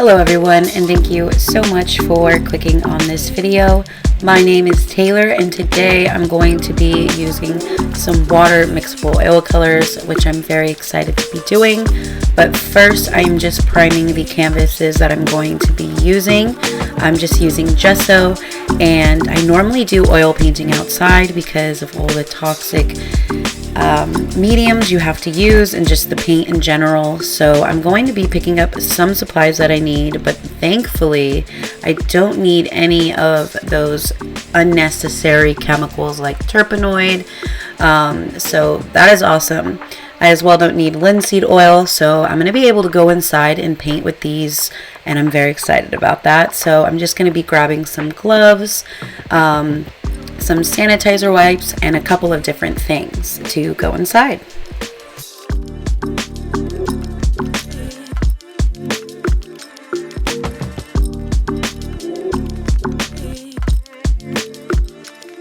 Hello everyone, and thank you so much for clicking on this video. My name is Taylor, and today I'm going to be using some water mixable oil colors, which I'm very excited to be doing. But first, I'm just priming the canvases that I'm going to be using. I'm just using gesso, and I normally do oil painting outside because of all the toxic mediums you have to use and just the paint in general. So I'm going to be picking up some supplies that I need, but thankfully I don't need any of those unnecessary chemicals like terpenoid, so that is awesome. I as well don't need linseed oil, so I'm going to be able to go inside and paint with these, and I'm very excited about that. So I'm just going to be grabbing some gloves, some sanitizer wipes, and a couple of different things to go inside.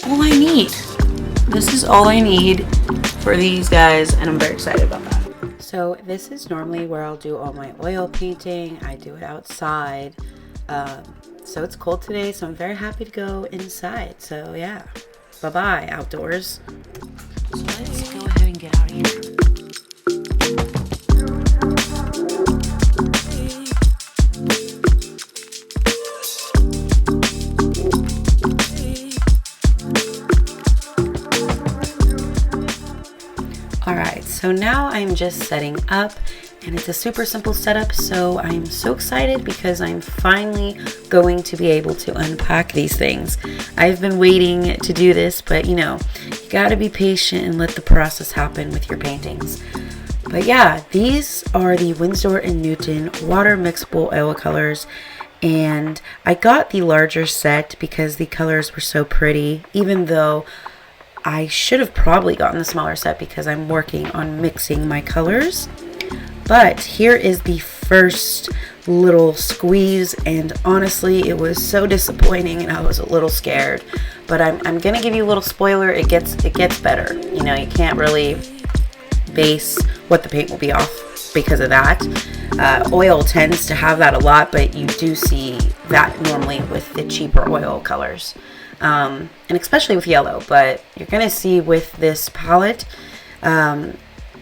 All I need. This is all I need for these guys, and I'm very excited about that. So this is normally where I'll do all my oil painting. I do it outside. So it's cold today, so I'm very happy to go inside. So yeah, bye-bye outdoors. So let's go ahead and get out of here. Alright, so now I'm just setting up, and it's a super simple setup, so I'm so excited because I'm finally going to be able to unpack these things. I've been waiting to do this, but you know, you gotta be patient and let the process happen with your paintings. But yeah, these are the Winsor & Newton water mixable oil colors, and I got the larger set because the colors were so pretty, even though I should have probably gotten the smaller set because I'm working on mixing my colors. But here is the first little squeeze, and honestly it was so disappointing and I was a little scared. But I'm gonna give you a little spoiler. It gets better. You know, you can't really base what the paint will be off because of that. Oil tends to have that a lot, but you do see that normally with the cheaper oil colors. And especially with yellow, but you're gonna see with this palette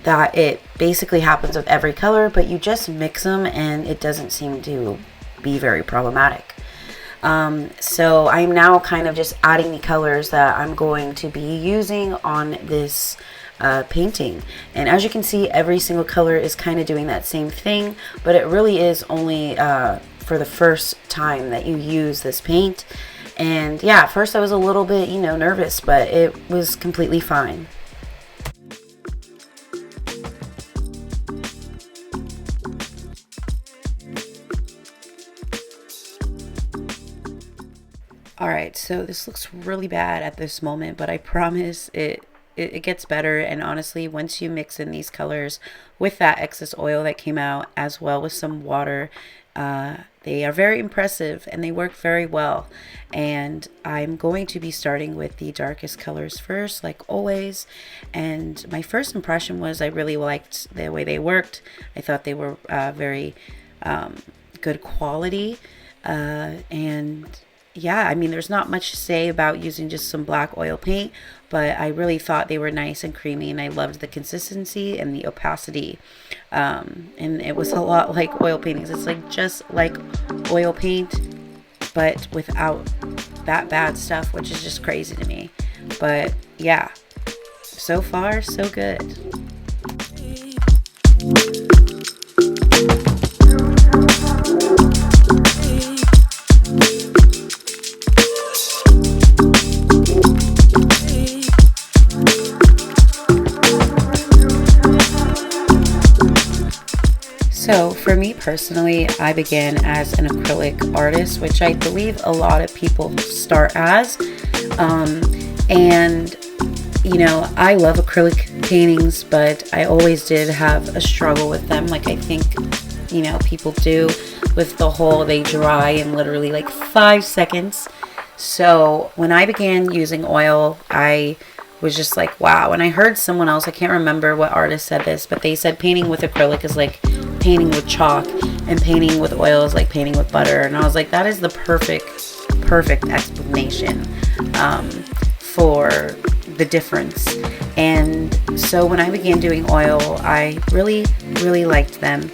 that it basically happens with every color, but you just mix them and it doesn't seem to be very problematic. So I'm now kind of just adding the colors that I'm going to be using on this painting, and as you can see, every single color is kind of doing that same thing, but it really is only for the first time that you use this paint. And yeah, at first I was a little bit, you know, nervous, but it was completely fine. Alright, so this looks really bad at this moment, but I promise it gets better. And honestly, once you mix in these colors with that excess oil that came out, as well with some water, they are very impressive and they work very well. And I'm going to be starting with the darkest colors first, like always. And my first impression was I really liked the way they worked. I thought they were very good quality. And yeah, I mean, there's not much to say about using just some black oil paint, but I really thought they were nice and creamy, and I loved the consistency and the opacity. And it was a lot like oil paintings. It's like just like oil paint, but without that bad stuff, which is just crazy to me. But yeah, so far so good. So for me personally, I began as an acrylic artist, which I believe a lot of people start as. And you know, I love acrylic paintings, but I always did have a struggle with them, like I think, you know, people do with the whole they dry in literally like 5 seconds. So when I began using oil, I was just like, wow. And I heard someone else, I can't remember what artist said this, but they said painting with acrylic is like painting with chalk and painting with oils like painting with butter. And I was like, that is the perfect explanation for the difference. And so when I began doing oil, I really liked them.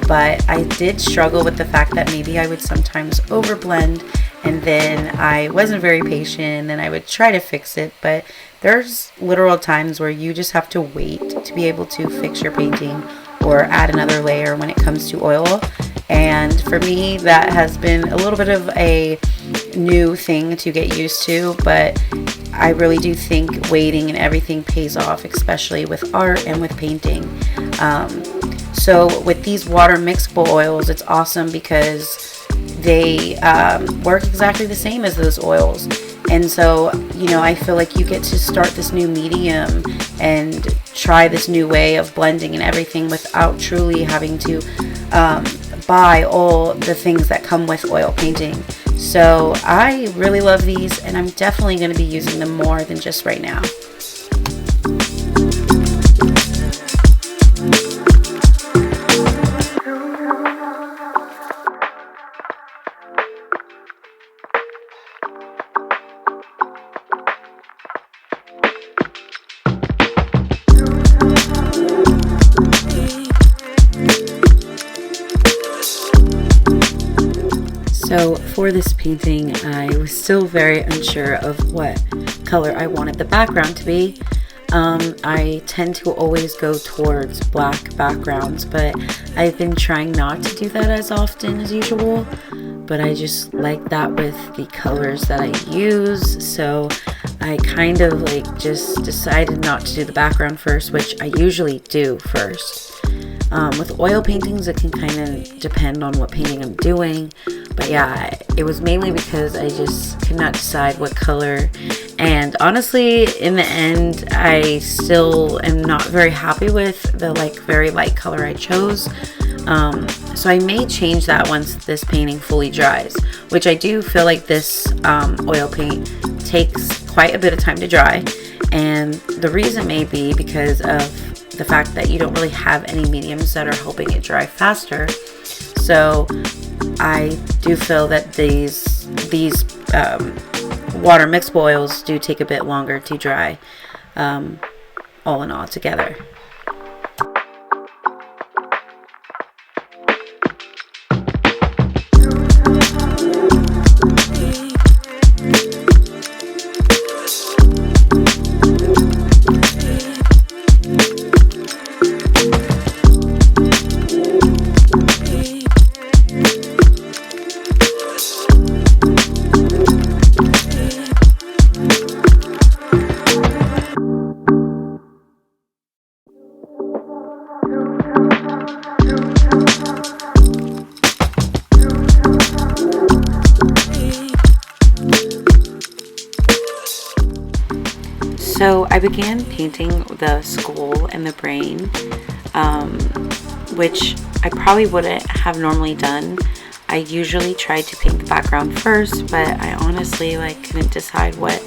But I did struggle with the fact that maybe I would sometimes overblend, and then I wasn't very patient, and I would try to fix it. But there's literal times where you just have to wait to be able to fix your painting or add another layer when it comes to oil. And for me, that has been a little bit of a new thing to get used to, but I really do think waiting and everything pays off, especially with art and with painting. So with these water mixable oils, it's awesome because they work exactly the same as those oils. And so, you know, I feel like you get to start this new medium and try this new way of blending and everything without truly having to buy all the things that come with oil painting. So I really love these, and I'm definitely going to be using them more than just right now. So for this painting, I was still very unsure of what color I wanted the background to be. I tend to always go towards black backgrounds, but I've been trying not to do that as often as usual. But I just like that with the colors that I use, so I kind of like just decided not to do the background first, which I usually do first. With oil paintings, it can kind of depend on what painting I'm doing. But yeah, it was mainly because I just could not decide what color. And honestly, in the end, I still am not very happy with the like very light color I chose. So I may change that once this painting fully dries, which I do feel like this oil paint takes quite a bit of time to dry. And the reason may be because of the fact that you don't really have any mediums that are helping it dry faster. So I do feel that these water mixable oils do take a bit longer to dry, all in all together. So I began painting the skull and the brain, which I probably wouldn't have normally done. I usually try to paint the background first, but I honestly couldn't decide what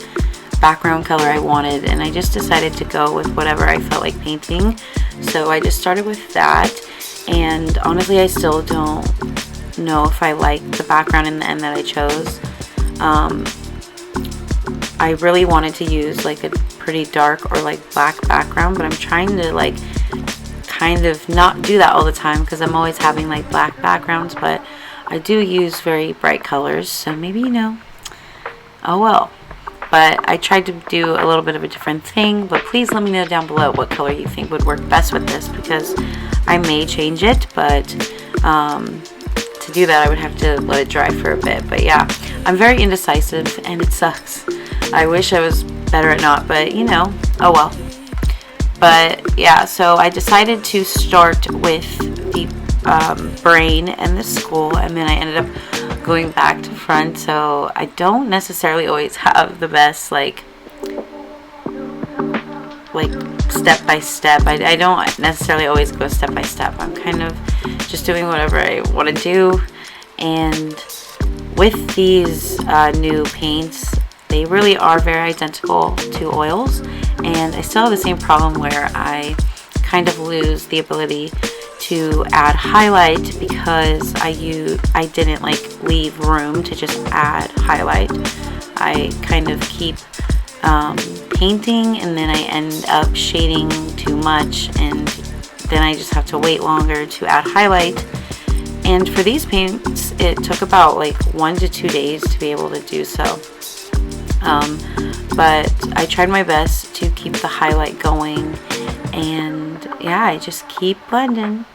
background color I wanted, and I just decided to go with whatever I felt like painting. So I just started with that, and honestly I still don't know if I like the background in the end that I chose. I really wanted to use like a pretty dark or like black background, but I'm trying to kind of not do that all the time because I'm always having like black backgrounds, but I do use very bright colors, so maybe, oh well. But I tried to do a little bit of a different thing, but please let me know down below what color you think would work best with this, because I may change it, but to do that I would have to let it dry for a bit. But yeah, I'm very indecisive and it sucks. I wish I was better at not, but oh well. But yeah, so I decided to start with the brain and the skull, and then I ended up going back to front. So I don't necessarily always have the best like step by step. I don't necessarily always go step by step. I'm kind of just doing whatever I want to do. And with these new paints, they really are very identical to oils, and I still have the same problem where I kind of lose the ability to add highlight because I didn't like leave room to just add highlight. I kind of keep painting, and then I end up shading too much, and then I just have to wait longer to add highlight. And for these paints, it took about like 1 to 2 days to be able to do so. But I tried my best to keep the highlight going, and yeah, I just keep blending.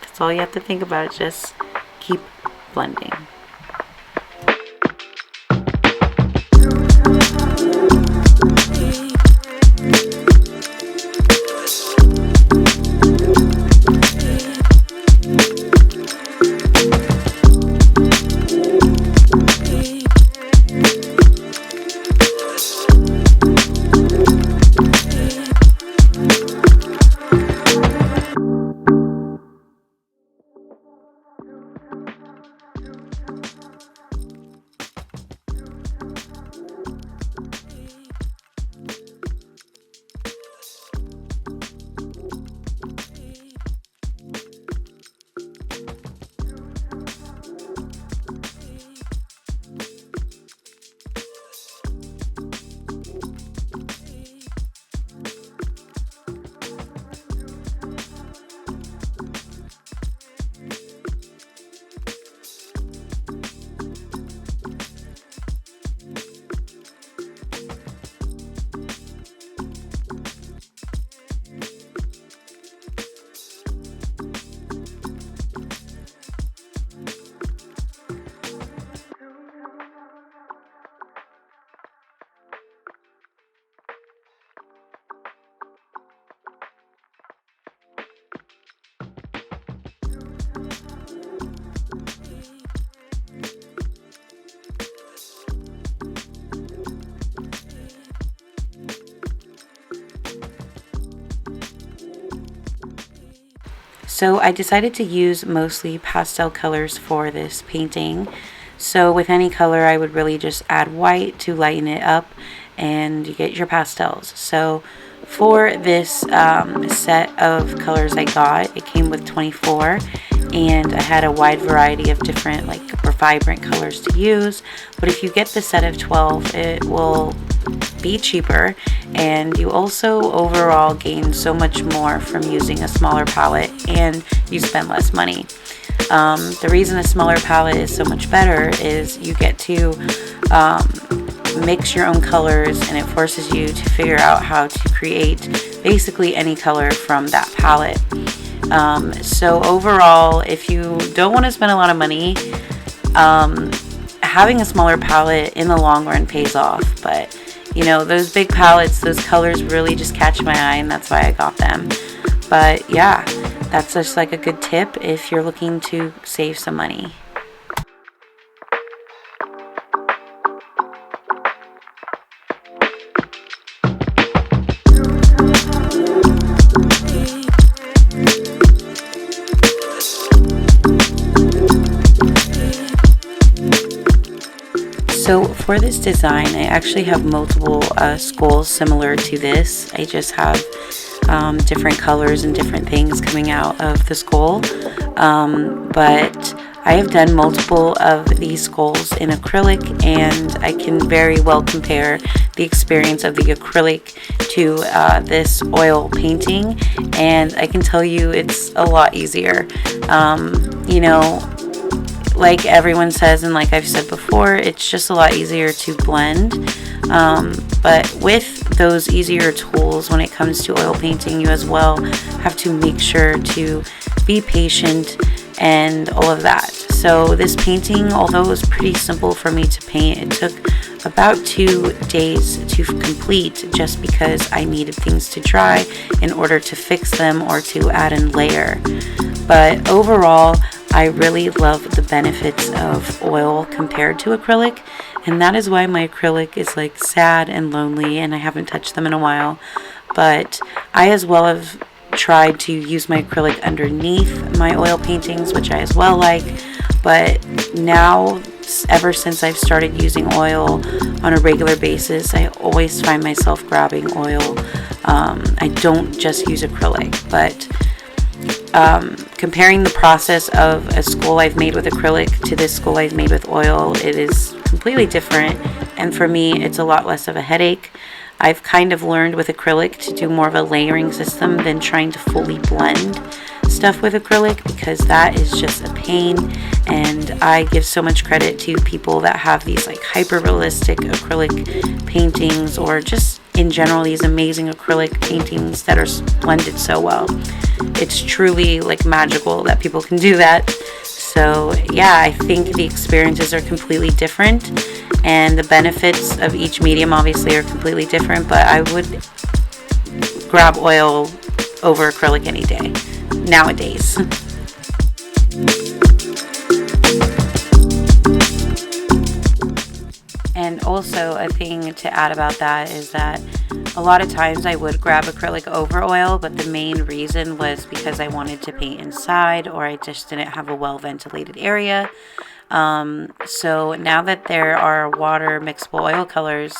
That's all you have to think about, just keep blending. So I decided to use mostly pastel colors for this painting. So with any color, I would really just add white to lighten it up, and you get your pastels. So for this set of colors I got, it came with 24, and I had a wide variety of different like more vibrant colors to use. But if you get the set of 12, it will be cheaper, and you also overall gain so much more from using a smaller palette, and you spend less money. The reason a smaller palette is so much better is you get to mix your own colors, and it forces you to figure out how to create basically any color from that palette. So overall, if you don't want to spend a lot of money, having a smaller palette in the long run pays off. But you know, those big palettes, those colors really just catch my eye, and that's why I got them. But yeah, that's just like a good tip if you're looking to save some money. So for this design, I actually have multiple skulls similar to this. I just have different colors and different things coming out of the skull. But I have done multiple of these skulls in acrylic, and I can very well compare the experience of the acrylic to this oil painting, and I can tell you it's a lot easier. You know, like everyone says, and like I've said before, it's just a lot easier to blend. But with those easier tools when it comes to oil painting, you as well have to make sure to be patient and all of that. So this painting, although it was pretty simple for me to paint, it took about 2 days to complete, just because I needed things to dry in order to fix them or to add in layer. But overall, I really love the benefits of oil compared to acrylic, and that is why my acrylic is like sad and lonely, and I haven't touched them in a while. But I as well have tried to use my acrylic underneath my oil paintings, which I as well like. But now, ever since I've started using oil on a regular basis, I always find myself grabbing oil. I don't just use acrylic, but comparing the process of a skull I've made with acrylic to this skull I've made with oil, it is completely different, and for me it's a lot less of a headache. I've kind of learned with acrylic to do more of a layering system than trying to fully blend stuff with acrylic, because that is just a pain. And I give so much credit to people that have these like hyper realistic acrylic paintings, or just in general these amazing acrylic paintings that are blended so well. It's truly like magical that people can do that. So yeah, I think the experiences are completely different, and the benefits of each medium obviously are completely different, but I would grab oil over acrylic any day nowadays. And also a thing to add about that is that a lot of times I would grab acrylic over oil, but the main reason was because I wanted to paint inside, or I just didn't have a well ventilated area. So now that there are water mixable oil colors,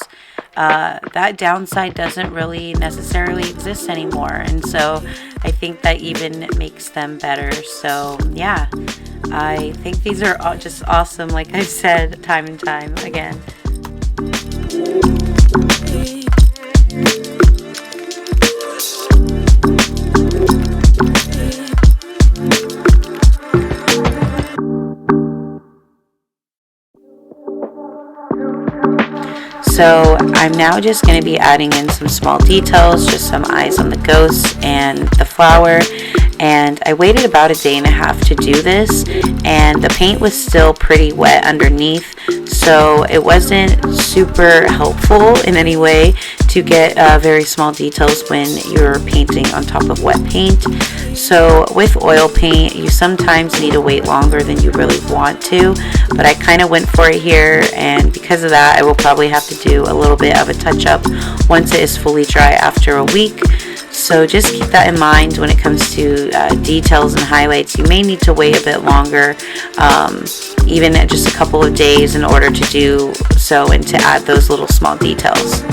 that downside doesn't really necessarily exist anymore, and so I think that even makes them better. So yeah, I think these are all just awesome, like I've said time and time again. So I'm now just going to be adding in some small details, just some eyes on the ghost and the flower. And I waited about a day and a half to do this, and the paint was still pretty wet underneath, so it wasn't super helpful in any way to get very small details when you're painting on top of wet paint. So with oil paint, you sometimes need to wait longer than you really want to, but I kind of went for it here, and because of that I will probably have to do a little bit of a touch up once it is fully dry after a week. So just keep that in mind when it comes to details and highlights. You may need to wait a bit longer, even at just a couple of days, in order to do so and to add those little small details.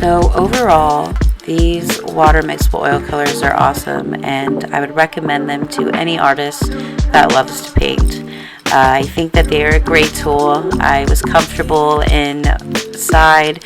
So overall, these water mixable oil colors are awesome, and I would recommend them to any artist that loves to paint. I think that they are a great tool. I was comfortable inside,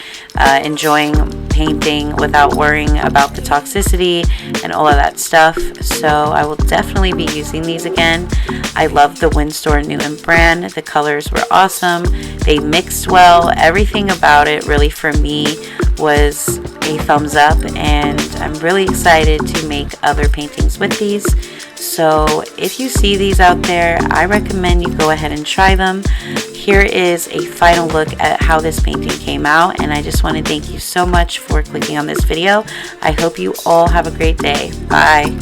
enjoying painting without worrying about the toxicity and all of that stuff. So I will definitely be using these again. I love the Winstor Newton brand. The colors were awesome. They mixed well. Everything about it really for me was a thumbs up, and I'm really excited to make other paintings with these. So if you see these out there, I recommend you go ahead and try them. Here is a final look at how this painting came out, and I just want to thank you so much for clicking on this video. I hope you all have a great day. Bye.